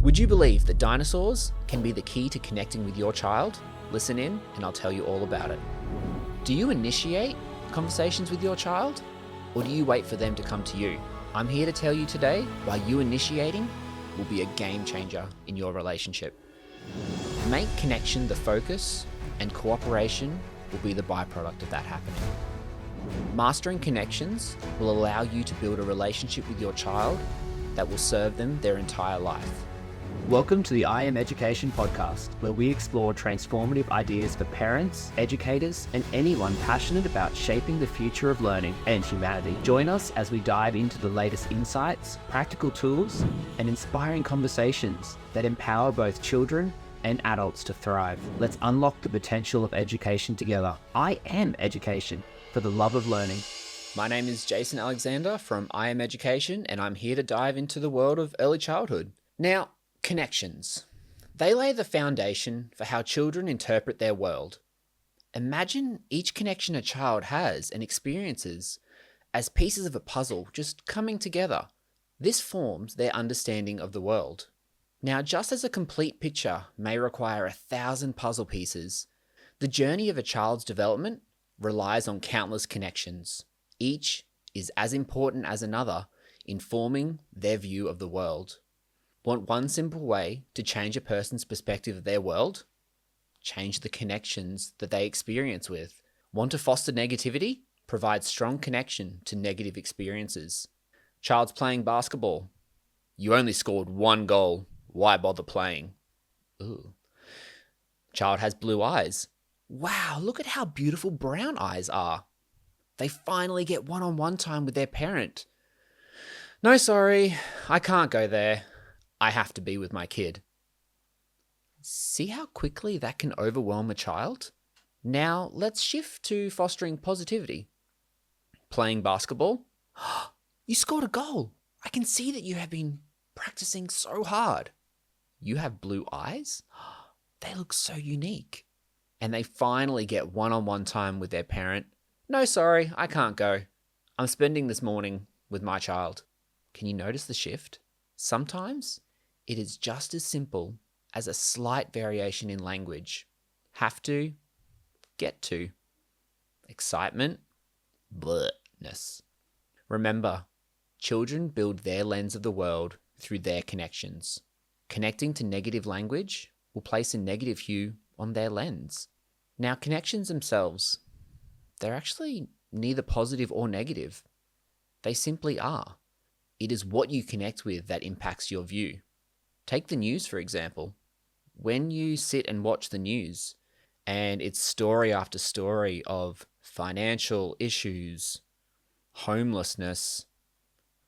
Would you believe that dinosaurs can be the key to connecting with your child? Listen in and I'll tell you all about it. Do you initiate conversations with your child, or do you wait for them to come to you? I'm here to tell you today why you initiating will be a game changer in your relationship. Make connection the focus, and cooperation will be the byproduct of that happening. Mastering connections will allow you to build a relationship with your child that will serve them their entire life. Welcome to the I Am Education podcast, where we explore transformative ideas for parents, educators, and anyone passionate about shaping the future of learning and humanity. Join us as we dive into the latest insights, practical tools, and inspiring conversations that empower both children and adults to thrive. Let's unlock the potential of education together. I am education for the love of learning. My name is Jason Alexander from I Am Education, and I'm here to dive into the world of early childhood. Now, connections. They lay the foundation for how children interpret their world. Imagine each connection a child has and experiences as pieces of a puzzle just coming together. This forms their understanding of the world. Now, just as a complete picture may require 1,000 puzzle pieces, the journey of a child's development relies on countless connections. Each is as important as another in forming their view of the world. Want one simple way to change a person's perspective of their world? Change the connections that they experience with. Want to foster negativity? Provide strong connection to negative experiences. Child's playing basketball. You only scored one goal. Why bother playing? Ooh. Child has blue eyes. Wow, look at how beautiful brown eyes are. They finally get one-on-one time with their parent. No, sorry, I can't go there. I have to be with my kid. See how quickly that can overwhelm a child? Now let's shift to fostering positivity. Playing basketball? You scored a goal. I can see that you have been practicing so hard. You have blue eyes? They look so unique. And they finally get one-on-one time with their parent. No, sorry, I can't go. I'm spending this morning with my child. Can you notice the shift? Sometimes it is just as simple as a slight variation in language. Have to, get to. Excitement, blurtness. Remember, children build their lens of the world through their connections. Connecting to negative language will place a negative hue on their lens. Now, connections themselves, they're actually neither positive or negative. They simply are. It is what you connect with that impacts your view. Take the news, for example. When you sit and watch the news, and it's story after story of financial issues, homelessness,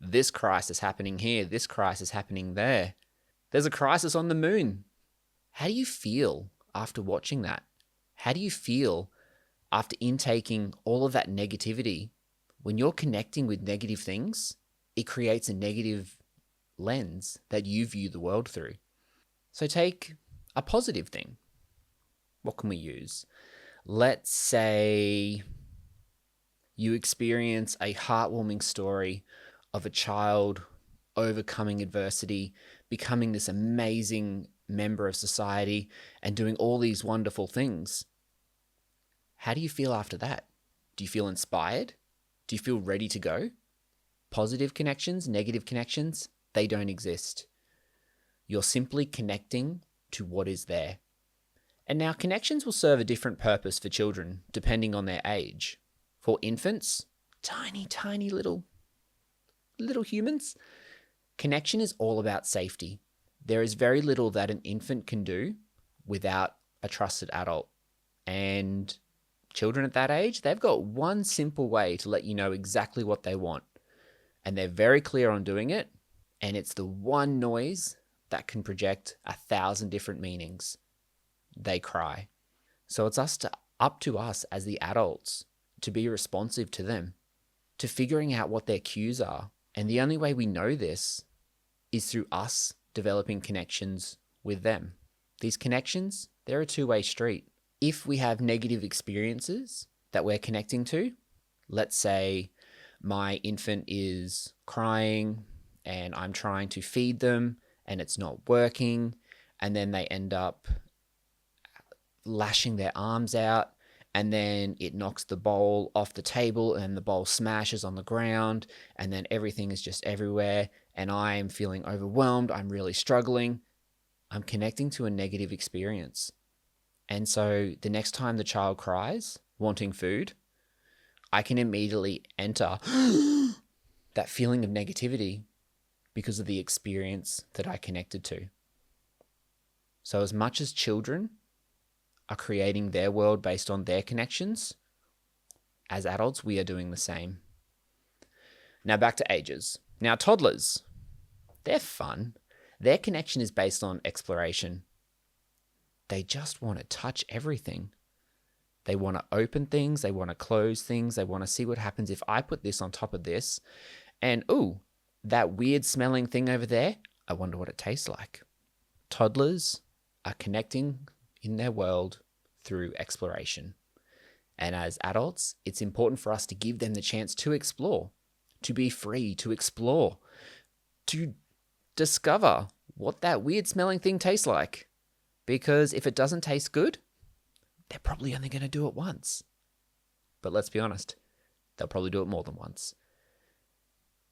this crisis happening here, this crisis happening there. There's a crisis on the moon. How do you feel after watching that? How do you feel after intaking all of that negativity? When you're connecting with negative things, it creates a negative lens that you view the world through. So take a positive thing. What can we use? Let's say you experience a heartwarming story of a child overcoming adversity, becoming this amazing member of society, and doing all these wonderful things. How do you feel after that? Do you feel inspired? Do you feel ready to go? Positive connections, negative connections, they don't exist. You're simply connecting to what is there. And now connections will serve a different purpose for children depending on their age. For infants, tiny little humans, connection is all about safety. There is very little that an infant can do without a trusted adult. And children at that age, they've got one simple way to let you know exactly what they want. And they're very clear on doing it. And it's the one noise that can project 1,000 different meanings. They cry. So it's up to us as the adults to be responsive to them, to figuring out what their cues are. And the only way we know this is through us developing connections with them. These connections, they're a two-way street. If we have negative experiences that we're connecting to, let's say my infant is crying and I'm trying to feed them and it's not working, and then they end up lashing their arms out, and then it knocks the bowl off the table and the bowl smashes on the ground, and then everything is just everywhere, and I'm feeling overwhelmed, I'm really struggling. I'm connecting to a negative experience. And so the next time the child cries, wanting food, I can immediately enter that feeling of negativity because of the experience that I connected to. So as much as children are creating their world based on their connections, as adults, we are doing the same. Now back to ages. Now toddlers, they're fun. Their connection is based on exploration. They just want to touch everything. They want to open things. They want to close things. They want to see what happens if I put this on top of this. And ooh, that weird smelling thing over there, I wonder what it tastes like. Toddlers are connecting in their world through exploration. And as adults, it's important for us to give them the chance to explore, to be free, to explore, to discover what that weird smelling thing tastes like. Because if it doesn't taste good, they're probably only going to do it once. But let's be honest, they'll probably do it more than once.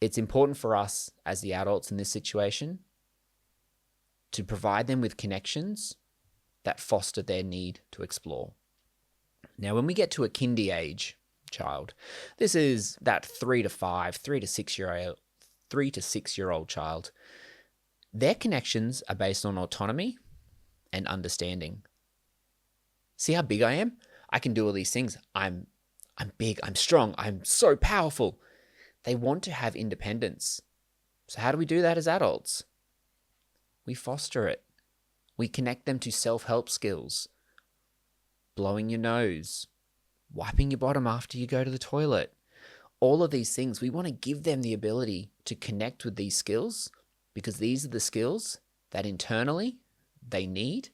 It's important for us as the adults in this situation to provide them with connections that foster their need to explore. Now, when we get to a kindy age child, this is that 3 to 6 year old child. Their connections are based on autonomy and understanding. See how big I am? I can do all these things. I'm big, I'm strong, I'm so powerful. They want to have independence. So how do we do that as adults? We foster it. We connect them to self-help skills. Blowing your nose, wiping your bottom after you go to the toilet. All of these things, we want to give them the ability to connect with these skills because these are the skills that internally they need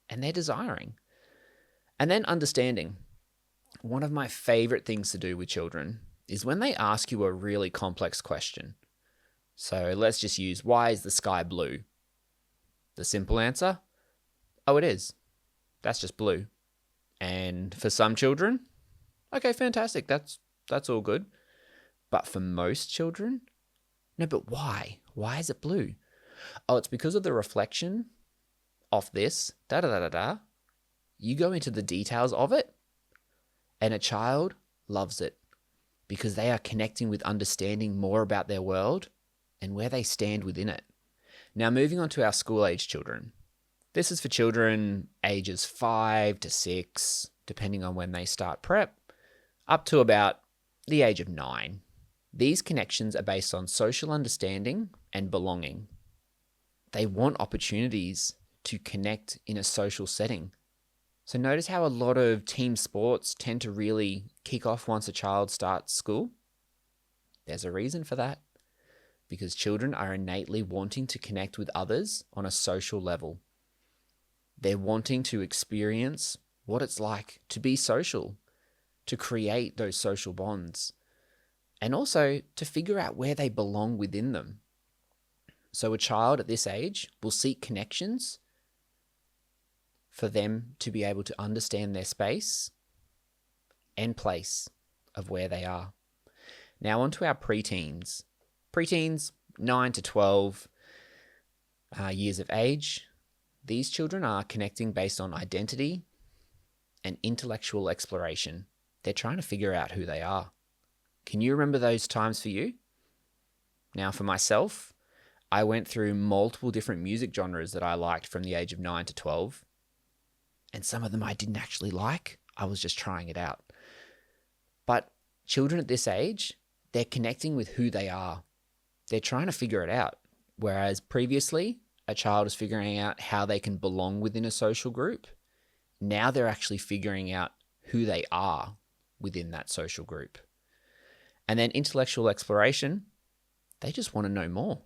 and they're desiring. And then understanding. One of my favorite things to do with children is when they ask you a really complex question. So let's just use, why is the sky blue? The simple answer, oh, it is. That's just blue. And for some children, okay, fantastic. That's all good. But for most children, no, but why? Why is it blue? Oh, it's because of the reflection off this, da-da-da-da-da. You go into the details of it, and a child loves it because they are connecting with understanding more about their world and where they stand within it. Now, moving on to our school-age children. This is for children ages 5 to 6, depending on when they start prep, up to about the age of 9. These connections are based on social understanding and belonging. They want opportunities to connect in a social setting. So notice how a lot of team sports tend to really kick off once a child starts school? There's a reason for that. Because children are innately wanting to connect with others on a social level. They're wanting to experience what it's like to be social, to create those social bonds, and also to figure out where they belong within them. So a child at this age will seek connections for them to be able to understand their space and place of where they are. Now on to our preteens. Preteens, 9 to 12 years of age. These children are connecting based on identity and intellectual exploration. They're trying to figure out who they are. Can you remember those times for you? Now, for myself, I went through multiple different music genres that I liked from the age of 9 to 12. And some of them I didn't actually like. I was just trying it out. But children at this age, they're connecting with who they are. They're trying to figure it out. Whereas previously, a child is figuring out how they can belong within a social group. Now they're actually figuring out who they are within that social group. And then intellectual exploration, they just want to know more.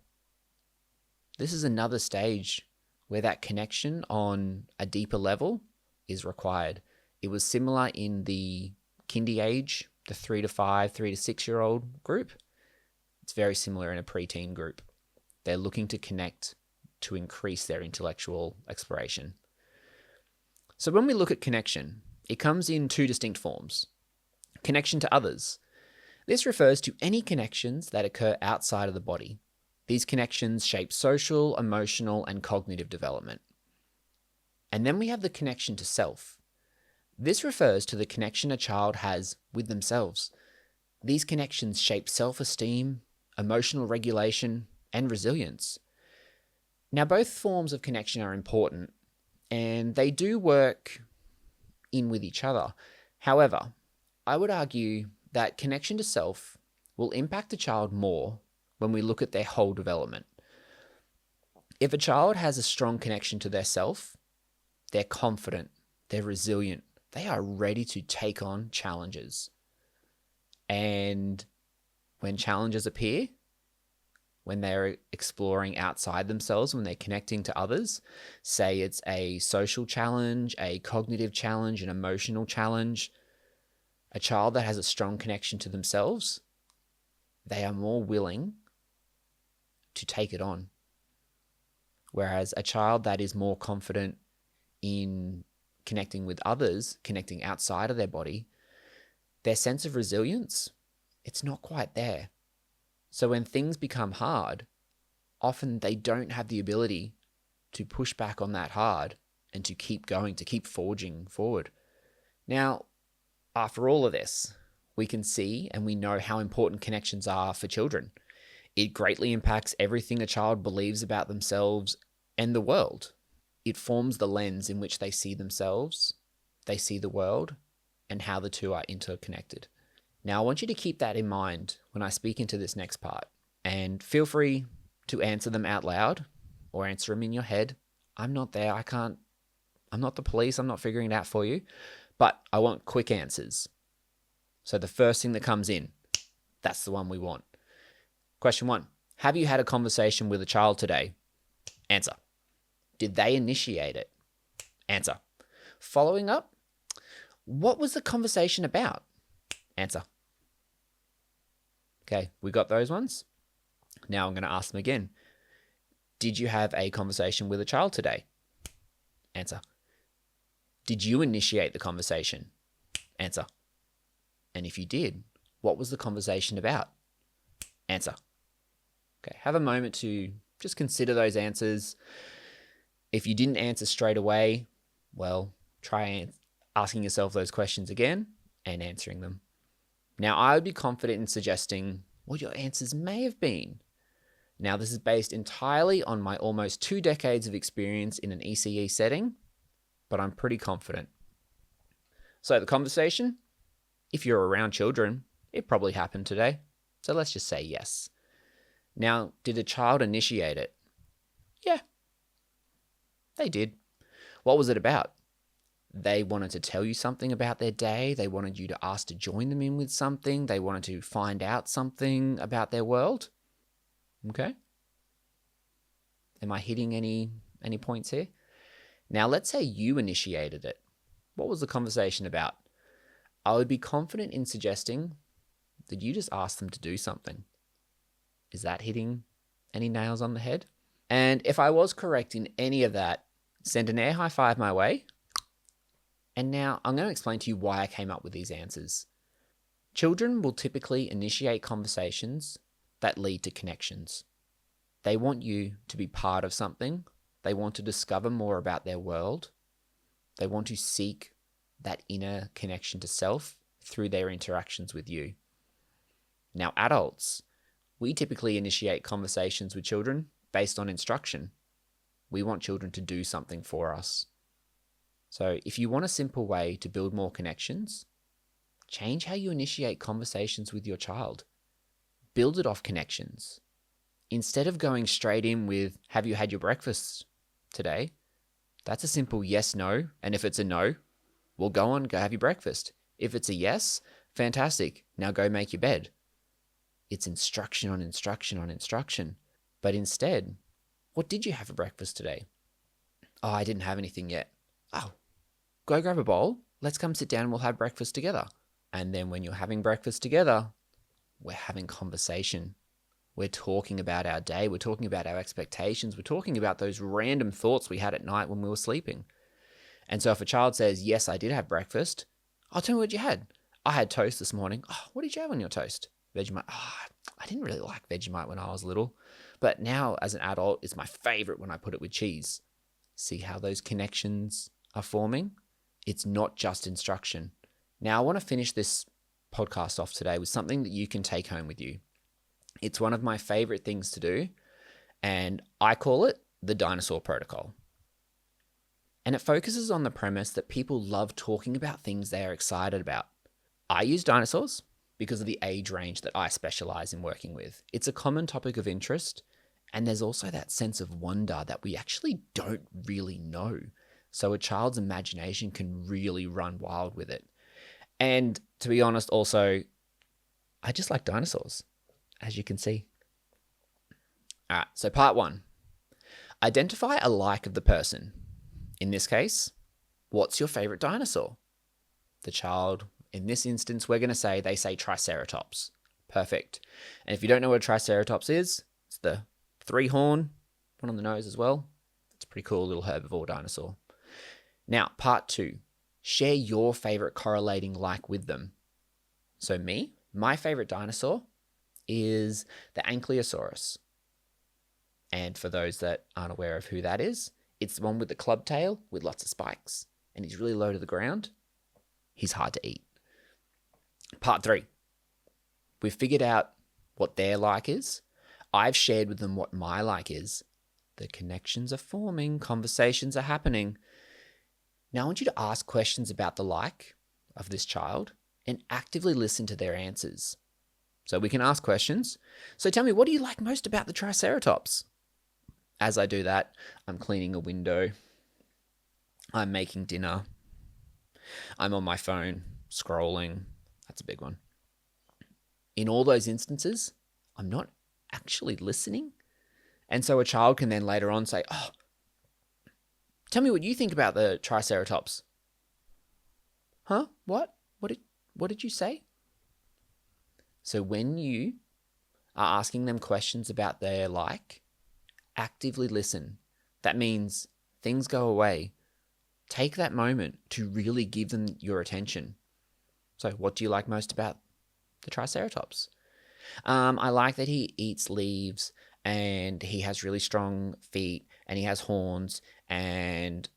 This is another stage where that connection on a deeper level is required. It was similar in the kindy age, the 3 to 5, 3 to 6 year old group. It's very similar in a preteen group. They're looking to connect to increase their intellectual exploration. So when we look at connection, it comes in two distinct forms. Connection to others. This refers to any connections that occur outside of the body. These connections shape social, emotional, and cognitive development. And then we have the connection to self. This refers to the connection a child has with themselves. These connections shape self-esteem, emotional regulation, and resilience. Now, both forms of connection are important, and they do work in with each other. However, I would argue that connection to self will impact a child more when we look at their whole development. If a child has a strong connection to their self, they're confident, they're resilient, they are ready to take on challenges. And when challenges appear, when they're exploring outside themselves, when they're connecting to others, say it's a social challenge, a cognitive challenge, an emotional challenge, a child that has a strong connection to themselves, they are more willing to take it on. Whereas a child that is more confident in connecting with others, connecting outside of their body, their sense of resilience, it's not quite there. So when things become hard, often they don't have the ability to push back on that hard and to keep going, to keep forging forward. Now, after all of this, we can see and we know how important connections are for children. It greatly impacts everything a child believes about themselves and the world. It forms the lens in which they see themselves, they see the world, and how the two are interconnected. Now, I want you to keep that in mind when I speak into this next part, and feel free to answer them out loud or answer them in your head. I'm not there. I'm not the police. I'm not figuring it out for you, but I want quick answers. So the first thing that comes in, that's the one we want. Question 1, have you had a conversation with a child today? Answer. Did they initiate it? Answer. Following up, what was the conversation about? Answer. Okay, we got those ones. Now I'm going to ask them again. Did you have a conversation with a child today? Answer. Did you initiate the conversation? Answer. And if you did, what was the conversation about? Answer. Okay, have a moment to just consider those answers. If you didn't answer straight away, well, try asking yourself those questions again and answering them. Now, I would be confident in suggesting what your answers may have been. Now, this is based entirely on my almost 2 decades of experience in an ECE setting, but I'm pretty confident. So the conversation, if you're around children, it probably happened today. So let's just say yes. Now, did a child initiate it? Yeah, they did. What was it about? They wanted to tell you something about their day. They wanted you to ask to join them in with something. They wanted to find out something about their world. Okay. Am I hitting any points here? Now, let's say you initiated it. What was the conversation about? I would be confident in suggesting that you just asked them to do something. Is that hitting any nails on the head? And if I was correct in any of that, send an air high five my way. And now I'm going to explain to you why I came up with these answers. Children will typically initiate conversations that lead to connections. They want you to be part of something. They want to discover more about their world. They want to seek that inner connection to self through their interactions with you. Now, adults, we typically initiate conversations with children based on instruction. We want children to do something for us. So if you want a simple way to build more connections, change how you initiate conversations with your child. Build it off connections. Instead of going straight in with, have you had your breakfast today? That's a simple yes, no. And if it's a no, well, go have your breakfast. If it's a yes, fantastic. Now go make your bed. It's instruction on instruction on instruction. But instead, what did you have for breakfast today? Oh, I didn't have anything yet. Oh, go grab a bowl. Let's come sit down and we'll have breakfast together. And then when you're having breakfast together, we're having conversation. We're talking about our day. We're talking about our expectations. We're talking about those random thoughts we had at night when we were sleeping. And so if a child says, yes, I did have breakfast, I'll tell me what you had. I had toast this morning. Oh, what did you have on your toast? Vegemite. Oh, I didn't really like Vegemite when I was little. But now as an adult, it's my favorite when I put it with cheese. See how those connections are forming? It's not just instruction. Now I want to finish this podcast off today with something that you can take home with you. It's one of my favorite things to do, and I call it the Dinosaur Protocol. And it focuses on the premise that people love talking about things they are excited about. I use dinosaurs because of the age range that I specialize in working with. It's a common topic of interest, and there's also that sense of wonder that we actually don't really know. So a child's imagination can really run wild with it. And to be honest, also, I just like dinosaurs, as you can see. All right, so part 1. Identify a like of the person. In this case, what's your favorite dinosaur? The child, in this instance, we're going to say they say Triceratops. Perfect. And if you don't know what a Triceratops is, it's the 3-horn, one on the nose as well. It's a pretty cool little herbivore dinosaur. Now, part 2. Share your favorite correlating like with them. So me, my favorite dinosaur is the Ankylosaurus. And for those that aren't aware of who that is, it's the one with the club tail with lots of spikes. And he's really low to the ground. He's hard to eat. Part 3. We've figured out what their like is. I've shared with them what my like is. The connections are forming. Conversations are happening. Now I want you to ask questions about the like of this child and actively listen to their answers. So we can ask questions. So tell me, what do you like most about the Triceratops? As I do that, I'm cleaning a window. I'm making dinner. I'm on my phone, scrolling. That's a big one. In all those instances, I'm not actually listening. And so a child can then later on say, oh, tell me what you think about the Triceratops. Huh? What? What did you say? So when you are asking them questions about their like, actively listen. That means things go away. Take that moment to really give them your attention. So what do you like most about the Triceratops? I like that he eats leaves and he has really strong feet and he has horns, and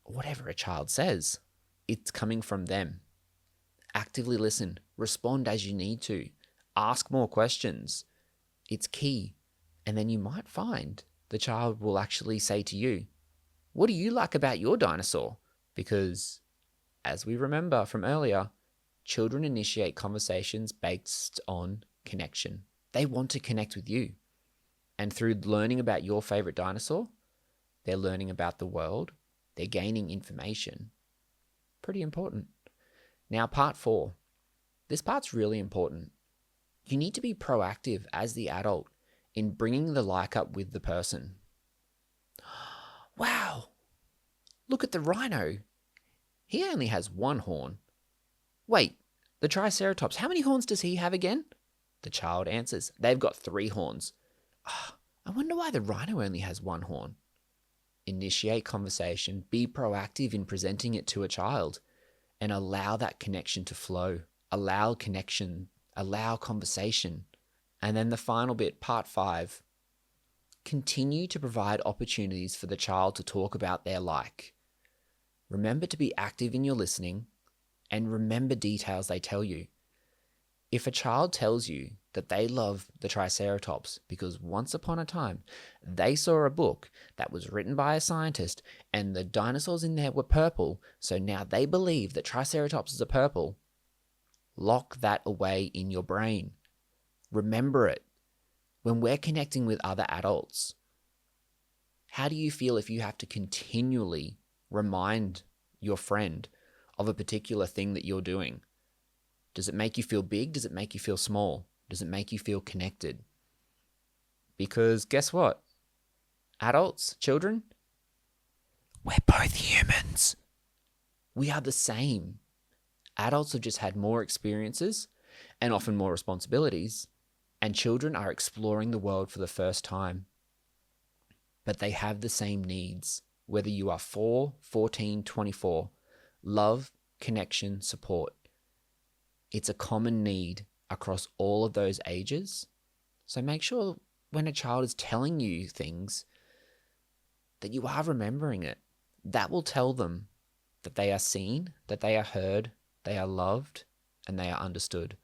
whatever a child says, it's coming from them. Actively listen. Respond as you need to. Ask more questions. It's key. And then you might find the child will actually say to you, what do you like about your dinosaur? Because as we remember from earlier, children initiate conversations based on connection. They want to connect with you. And through learning about your favorite dinosaur, they're learning about the world. They're gaining information. Pretty important. Now, part 4. This part's really important. You need to be proactive as the adult in bringing the like up with the person. Wow, look at the rhino. He only has 1 horn. Wait, the Triceratops, how many horns does he have again? The child answers, they've got 3 horns. I wonder why the rhino only has 1 horn. Initiate conversation, be proactive in presenting it to a child, and allow that connection to flow. Allow connection, allow conversation. And then the final bit, part 5, continue to provide opportunities for the child to talk about their like. Remember to be active in your listening and remember details they tell you. If a child tells you that they love the Triceratops because once upon a time they saw a book that was written by a scientist and the dinosaurs in there were purple, so now they believe that Triceratopses are purple, lock that away in your brain. Remember it. When we're connecting with other adults, how do you feel if you have to continually remind your friend of a particular thing that you're doing? Does it make you feel big? Does it make you feel small? Does it make you feel connected? Because guess what? Adults, children, we're both humans. We are the same. Adults have just had more experiences and often more responsibilities and children are exploring the world for the first time. But they have the same needs, whether you are 4, 14, 24. Love, connection, support. It's a common need across all of those ages. So make sure when a child is telling you things that you are remembering it. That will tell them that they are seen, that they are heard, they are loved, and they are understood.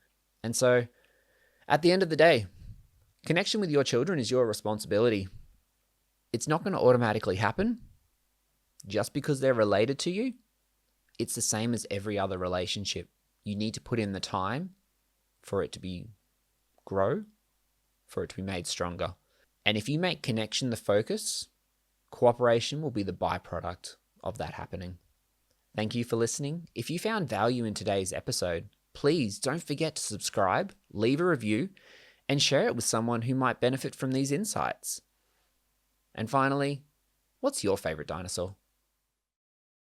And so at the end of the day, connection with your children is your responsibility. It's not going to automatically happen just because they're related to you. It's the same as every other relationship. You need to put in the time for it to grow, for it to be made stronger. And if you make connection the focus, cooperation will be the byproduct of that happening. Thank you for listening. If you found value in today's episode, please don't forget to subscribe, leave a review, and share it with someone who might benefit from these insights. And finally, what's your favorite dinosaur?